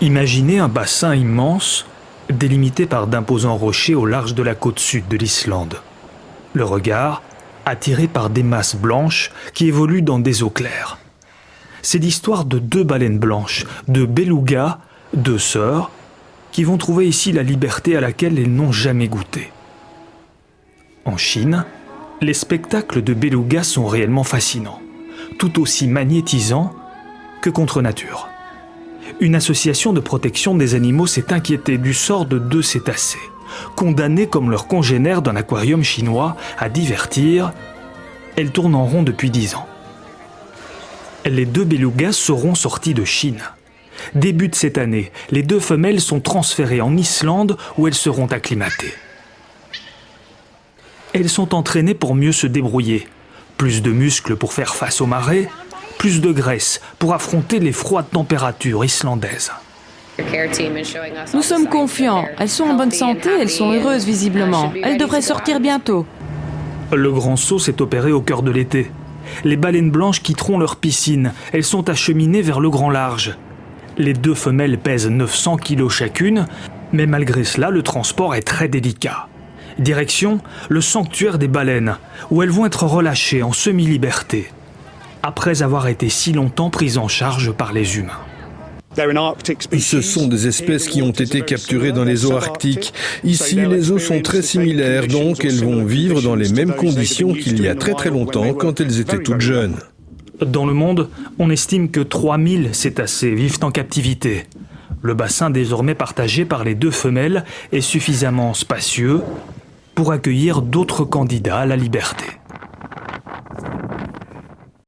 Imaginez un bassin immense, délimité par d'imposants rochers au large de la côte sud de l'Islande. Le regard attiré par des masses blanches qui évoluent dans des eaux claires. C'est l'histoire de deux baleines blanches, de belugas, deux sœurs, qui vont trouver ici la liberté à laquelle elles n'ont jamais goûté. En Chine, les spectacles de belugas sont réellement fascinants, tout aussi magnétisants que contre nature. Une association de protection des animaux s'est inquiétée du sort de deux cétacés, condamnés comme leurs congénères d'un aquarium chinois à divertir. Elles tournent en rond depuis 10 ans. Les deux belugas seront sortis de Chine. Début de cette année, les deux femelles sont transférées en Islande où elles seront acclimatées. Elles sont entraînées pour mieux se débrouiller. Plus de muscles pour faire face aux marées, plus de graisse pour affronter les froides températures islandaises. Nous sommes confiants. Elles sont en bonne santé, elles sont heureuses visiblement. Elles devraient sortir bientôt. Le grand saut s'est opéré au cœur de l'été. Les baleines blanches quitteront leur piscine. Elles sont acheminées vers le grand large. Les deux femelles pèsent 900 kilos chacune, mais malgré cela, le transport est très délicat. Direction le sanctuaire des baleines, où elles vont être relâchées en semi-liberté, après avoir été si longtemps prises en charge par les humains. Ce sont des espèces qui ont été capturées dans les eaux arctiques. Ici, les eaux sont très similaires, donc elles vont vivre dans les mêmes conditions qu'il y a très très longtemps quand elles étaient toutes jeunes. Dans le monde, on estime que 3000 cétacés vivent en captivité. Le bassin désormais partagé par les deux femelles est suffisamment spacieux pour accueillir d'autres candidats à la liberté.